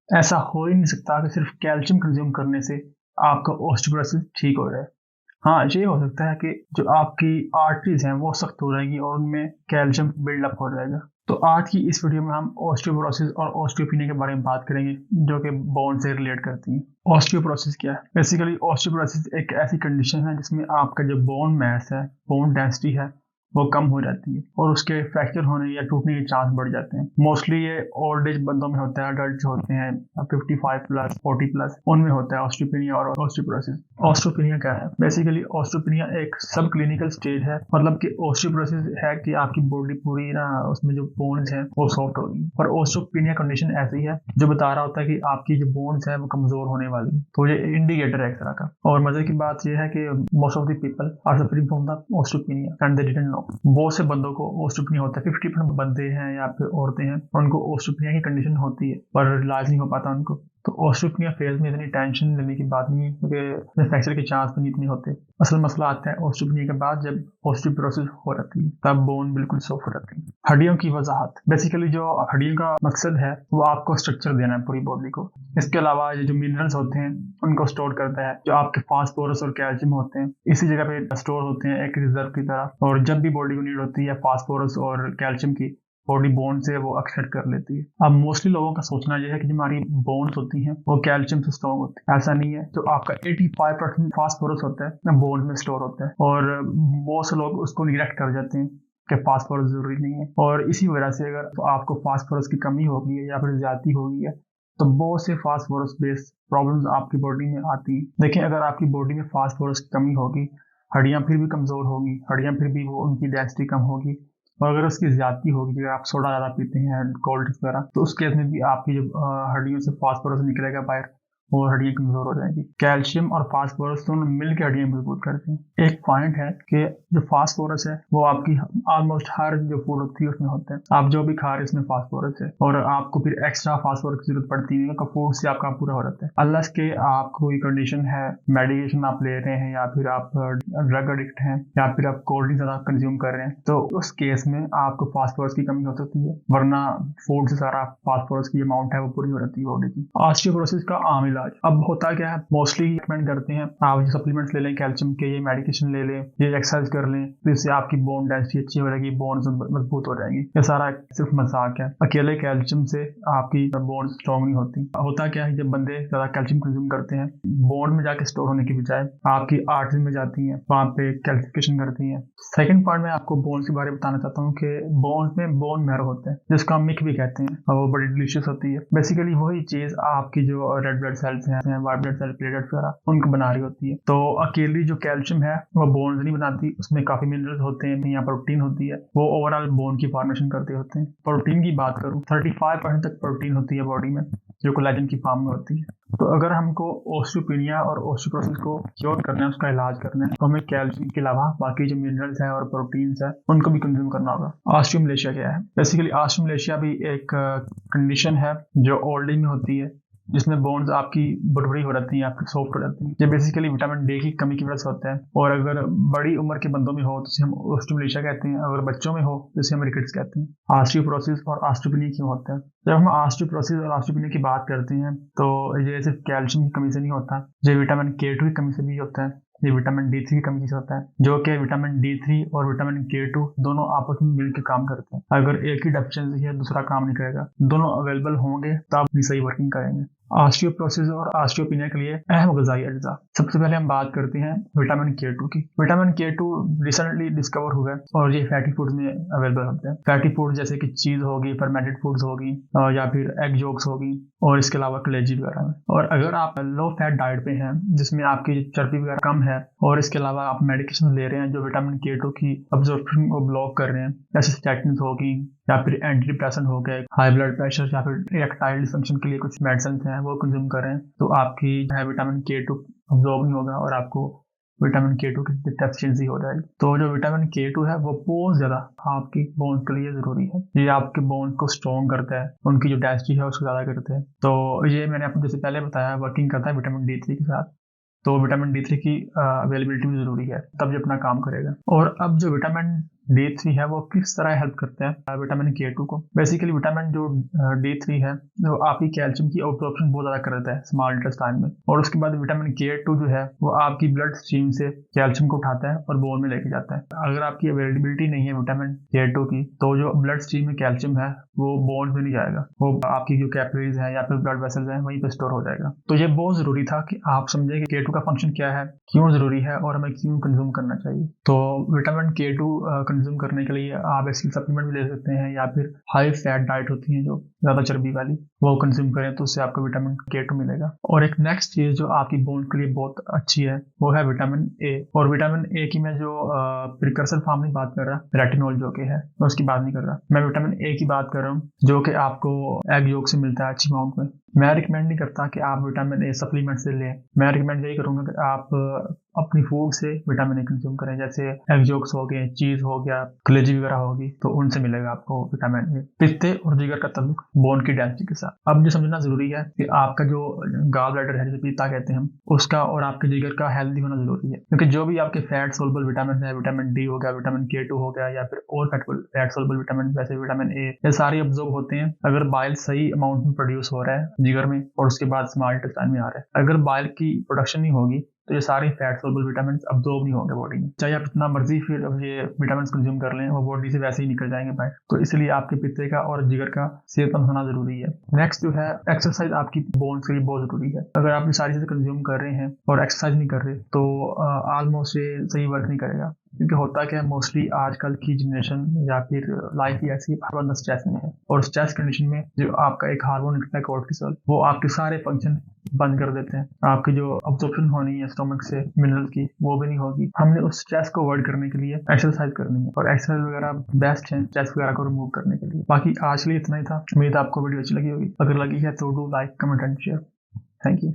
ऐसा हो ही नहीं सकता कि सिर्फ कैल्शियम कंज्यूम करने से आपका ऑस्टियोपोरोसिस ठीक हो जाए। हाँ, ये हो सकता है कि जो आपकी आर्टरीज हैं वो सख्त हो जाएंगी और उनमें कैल्शियम बिल्डअप हो जाएगा। तो आज की इस वीडियो में हम ऑस्टियोपोरोसिस और ऑस्टियोपिनिया के बारे में बात करेंगे, जो कि बोन से रिलेट करती हैं। ऑस्टियोपोरोसिस क्या है? बेसिकली ऑस्टियोपोरोसिस एक ऐसी कंडीशन है जिसमें आपका जो बोन मैस है, बोन डेंसिटी है, वो कम हो जाती है और उसके फ्रैक्चर होने या टूटने के चांस बढ़ जाते हैं। मोस्टली ये ओल्ड एज बंदों में होता है, अडल्ट जो होते हैं 55 प्लस 40 प्लस, उनमें होता है ऑस्टियोपेनिया और ऑस्टियोपोरोसिस। ऑस्टियोपेनिया क्या है? बेसिकली ऑस्टियोपेनिया एक सब क्लिनिकल स्टेज है, मतलब कि ऑस्टियोपोरोसिस है कि आपकी बॉडी पूरी ना उसमें जो बोन्स हैं वो सॉफ्ट होगी, पर ऑस्टियोपेनिया कंडीशन ऐसी है जो बता रहा होता है कि आपकी जो बोन्स है वो कमजोर होने वाली है। तो ये इंडिकेटर है एक तरह का। और मजे की बात यह है कि most of the people are suffering from the osteopenia and they didn't know. बहुत से बंदों को ऑस्टियोपेनिया होता है, 50% बंदे हैं या फिर औरतें हैं उनको ऑस्टियोपेनिया की कंडीशन होती है पर इलाज नहीं हो पाता उनको। तो ऑस्टियोपेनिया फेज में इतनी टेंशन लेने की बात नहीं है क्योंकि फ्रैक्चर के चांस भी इतने होते। असल मसला आता है ऑस्टियोपेनिया के बाद, जब ऑस्टियोपोरोसिस हो जाती है तब बोन बिल्कुल सॉफ्ट हो जाती है। हड्डियों की वजाहत, बेसिकली जो हड्डियों का मकसद है वो आपको स्ट्रक्चर देना है पूरी बॉडी को। इसके अलावा ये जो मिनरल्स होते हैं उनको स्टोर करता है, जो आपके फास्फोरस और कैल्शियम होते हैं इसी जगह पे स्टोर होते हैं एक रिजर्व की तरह। और जब भी बॉडी को नीड होती है फास्फोरस और कैल्शियम की, बॉडी बोन से वो एक्सेप्ट कर लेती है। अब मोस्टली लोगों का सोचना यह है कि जो हमारी बोन्स होती हैं वो कैल्शियम से स्ट्रॉन्ग होती है। ऐसा नहीं है। जो आपका 85% फास्फोरस होता है बोन में स्टोर होता है, और बहुत से लोग उसको निगलेक्ट कर जाते हैं कि फास्फोरस जरूरी नहीं है। और इसी वजह से अगर आपको फास्फोरस की कमी होगी है या फिर ज्यादा होगी है तो बहुत से फास्फोरस बेस्ड प्रॉब्लम्स आपकी बॉडी में आती हैं। देखिए, अगर आपकी बॉडी में फास्फोरस की कमी होगी, हड्डियां फिर भी कमजोर होगी, हड्डियां फिर भी वो उनकी डेंसिटी कम होगी। और अगर उसकी ज्यादती होगी, अगर आप सोडा ज्यादा पीते हैं, कोल्ड ड्रिंक्स वगैरह, तो उस केस में भी आपकी जो हड्डियों से फास्फोरस निकलेगा बाहर और हड्डियां कमजोर हो जाएंगी। कैल्शियम और फास्फोरस दोनों मिलकर हड्डियां मजबूत करते हैं। एक पॉइंट है कि जो फास्फोरस है वो आपकी ऑलमोस्ट हर जो फूड होती है उसमें होता है। आप जो भी खा रहे हैं उसमें फास्फोरस है और आपको फिर एक्स्ट्रा फास्फोरस की जरूरत पड़ती नहीं है, फूड से आपका पूरा हो जाता है। अल्लाह के आपको कोई कंडीशन है, मेडिकेशन आप ले रहे हैं या फिर आप ड्रग एडिक्ट हैं या फिर आप कोल्ड ड्रिंक ज्यादा कंज्यूम कर रहे हैं, तो उस केस में आपको फास्फोरस की कमी हो सकती है, वरना फूड से सारा फास्फोरस की अमाउंट है वो पूरी हो जाती है बॉडी की। ऑस्टियोपोरोसिस का आम इलाज अब होता क्या है, मोस्टली रिकमेंड करते हैं आप ये सप्लीमेंट्स ले लें कैल्शियम के, ये मेडिकेशन ले लें, ये एक्सरसाइज कर लें, तो इससे आपकी बोन डेंसिटी अच्छी हो जाएगी, बोन्स मजबूत हो जाएंगी। ये सारा सिर्फ मजाक है। अकेले कैल्शियम से आपकी बोन स्ट्रॉन्ग नहीं होती। होता क्या है, जब बंदे ज्यादा कैल्शियम कंज्यूम करते हैं, बोन में जाके स्टोर होने की बजाय आपकी आर्टरी में जाती है, वहां पे कैल्सिफिकेशन करती है। सेकंड पॉइंट में आपको बोन के बारे में बताना चाहता हूँ कि बोन में बोन मैरो होते हैं जिसको हम मिक भी कहते हैं, और वो बड़ी डिलीशियस होती है। बेसिकली वही चीज आपकी जो रेड ब्लड सेल्स हैं, व्हाइट ब्लड सेल, प्लेटलेट्स वगैरह, उनको बना रही होती है। तो अकेली जो कैल्शियम है वो बोन्स नहीं बनाती, उसमें काफी मिनरल्स होते हैं या प्रोटीन होती है, वो ओवरऑल बोन की फॉर्मेशन करते होते हैं। प्रोटीन की बात करूँ, 35% तक प्रोटीन होती है बॉडी में, जो कोलेजन की फॉर्म में होती है। तो अगर हमको ऑस्टियोपेनिया और ऑस्टियोपोरोसिस को क्योर करना है, उसका इलाज करना है, तो हमें कैल्शियम के अलावा बाकी जो मिनरल्स हैं और प्रोटीन्स हैं उनको भी कंज्यूम करना होगा। ऑस्टियोमलेशिया क्या है? बेसिकली ऑस्टियोमलेशिया भी एक कंडीशन है जो ओल्ड एज में होती है, जिसमें बोन्स आपकी बड़ी हो जाती हैं, आपकी सॉफ्ट हो जाती हैं। ये बेसिकली विटामिन डी की कमी की वजह से होता है। और अगर बड़ी उम्र के बंदों में हो तो इसे हम ऑस्टियोमलेशिया कहते हैं, अगर बच्चों में हो तो इसे हम रिकेट्स कहते हैं। ऑस्टियोपोरोसिस और ऑस्टियोपेनिया क्यों होता है? जब हम ऑस्टियोपोरोसिस और ऑस्टियोपेनिया की बात करते हैं तो ये सिर्फ कैल्शियम की कमी से नहीं होता, ये विटामिन K2 की कमी से भी होता है, ये विटामिन D3 की कमी से होता है, जो कि विटामिन D3 और विटामिन K2 दोनों आपस में मिलकर काम करते हैं। अगर एक ही डेफिशिएंसी है दूसरा काम नहीं करेगा, दोनों अवेलेबल होंगे तब सही वर्किंग करेंगे। ऑस्टियोपोरोसिस और ऑस्टियोपेनिया के लिए अहम ग़िज़ाई अज्जा। सबसे पहले हम बात करते हैं विटामिन K2 की। विटामिन K2 रिसेंटली डिस्कवर हुआ है और ये फैटी फूड में अवेलेबल होते हैं। फैटी फूड जैसे कि चीज होगी, फर्मेंटेड फूड्स होगी, या फिर एग जोक्स होगी, और इसके अलावा कलेजी वगैरह में। और अगर आप लो फैट डाइट पे हैं जिसमें आपकी चर्बी वगैरह कम है, और इसके अलावा आप मेडिकेशन ले रहे हैं जो विटामिन K2 की अब्जॉर्प्शन को ब्लॉक कर रहे हैं, जैसे स्टैटिन्स होगी या फिर एंटी डिप्रेसेंट हो गए, हाई ब्लड प्रेशर या फिर इरेक्टाइल डिसफंक्शन के लिए कुछ मेडिसिन हैं वो कंज्यूम कर रहे हैं, तो आपकी विटामिन K2 अब्जॉर्ब नहीं होगा और आपको विटामिन K2 की डेफिशिएंसी हो जाएगी। तो जो विटामिन K2 है वो बहुत ज्यादा आपकी बोन्स के लिए जरूरी है। ये आपके बोन्स को स्ट्रॉन्ग करता है, उनकी जो डेंसिटी है उसको ज्यादा करता है। तो ये मैंने आपको जैसे पहले बताया वर्किंग करता है विटामिन D3 के साथ। तो विटामिन D3 की अवेलेबिलिटी भी जरूरी है, तब ये अपना काम करेगा। और अब जो विटामिन D3 है वो किस तरह हेल्प करते हैं विटामिन K2 को। बेसिकली विटामिन जो D3 है वो आपकी कैल्शियम की ऑब्जॉर्प्शन बहुत ज्यादा कर देता है स्मॉल इंटेस्टाइन में, और उसके बाद विटामिन K2 जो है वो आपकी ब्लड स्ट्रीम से कैल्शियम को उठाता है और बोन में लेके जाता है। अगर आपकी अवेलेबिलिटी नहीं है विटामिन K2 की, तो जो ब्लड स्ट्रीम में कैल्शियम है वो बोन में नहीं जाएगा, वो आपकी जो कैपिलरीज है या फिर ब्लड वेसल्स हैं वहीं पे स्टोर हो जाएगा। तो ये बहुत जरूरी था कि आप समझे कि K2 का फंक्शन क्या है, क्यों जरूरी है और हमें क्यों कंज्यूम करना चाहिए। तो विटामिन K2 कंज्यूम करने के लिए आप इसकी सप्लीमेंट भी ले सकते हैं, या फिर हाई फैट डाइट होती है जो ज्यादा चर्बी वाली, वो कंज्यूम करें तो उससे आपको विटामिन K2 मिलेगा। और एक नेक्स्ट चीज जो आपकी बोन के लिए बहुत अच्छी है वो है विटामिन A। और विटामिन A की मैं जो प्रिकर्सर फॉर्म की बात कर रहा, रेटिनॉल जो कि है, मैं उसकी बात नहीं कर रहा, मैं विटामिन A की बात कर रहा हूँ जो कि आपको एग योक से मिलता है अच्छी अमाउंट में। मैं रिकमेंड नहीं करता कि आप विटामिन A सप्लीमेंट से लें, मैं रिकमेंड यही करूंगा कि आप अपनी फूड से विटामिन A कंज्यूम करें, जैसे एग योक्स हो गए, चीज हो गया, कलेजी वगैरह होगी, तो उनसे मिलेगा आपको विटामिन A। पित्ते और जिगर का ताल्लुक बोन की डेंसिटी के साथ। अब जो समझना जरूरी है कि आपका जो गॉल ब्लैडर है, जिसे पित्ता कहते हैं हम, उसका और आपके जिगर का हेल्दी होना जरूरी है, क्योंकि जो भी आपके फैट सोल्युबल विटामिन है, विटामिन D हो गया, विटामिन K2 हो गया, या फिर और फैट सोल्युबल विटामिन जैसे विटामिन A, ये सारे अब्जॉर्ब होते हैं अगर बाइल सही अमाउंट में प्रोड्यूस हो रहा है जिगर में और उसके बाद स्मॉल इंटेस्टाइन में आ रहा है। अगर बाइल की प्रोडक्शन नहीं होगी तो ये सारे फैट सोल्युबल विटामिन अब्जॉर्ब नहीं होंगे बॉडी में, चाहे आप इतना मर्जी फिर ये विटामिन कंज्यूम कर लें, वो बॉडी से वैसे ही निकल जाएंगे बाहर। तो इसलिए आपके पित्ते का और जिगर का सेहतमंद होना जरूरी है। नेक्स्ट जो है एक्सरसाइज आपकी बोन्स के लिए बहुत जरूरी है। अगर आप ये सारी चीजें कंज्यूम कर रहे हैं और एक्सरसाइज नहीं कर रहे तो ऑलमोस्ट ये सही वर्क नहीं करेगा, क्योंकि होता क्या है मोस्टली आजकल की जनरेशन या फिर लाइफ ही ऐसी हर बंदा स्ट्रेस में है, और स्ट्रेस कंडीशन में जो आपका एक हार्मोन निकलता है कोर्टिसोल, वो आपके सारे फंक्शन बंद कर देते हैं। आपकी जो अब्जॉर्प्शन होनी है स्टोमक से मिनरल की वो भी नहीं होगी। हमने उस स्ट्रेस को अवॉइड करने के लिए एक्सरसाइज करनी है, और एक्सरसाइज वगैरह बेस्ट है स्ट्रेस वगैरह को रिमूव करने के लिए। बाकी आज के लिए इतना ही था, उम्मीद आपको वीडियो अच्छी लगी होगी। अगर लगी है तो do like, comment and share. Thank you.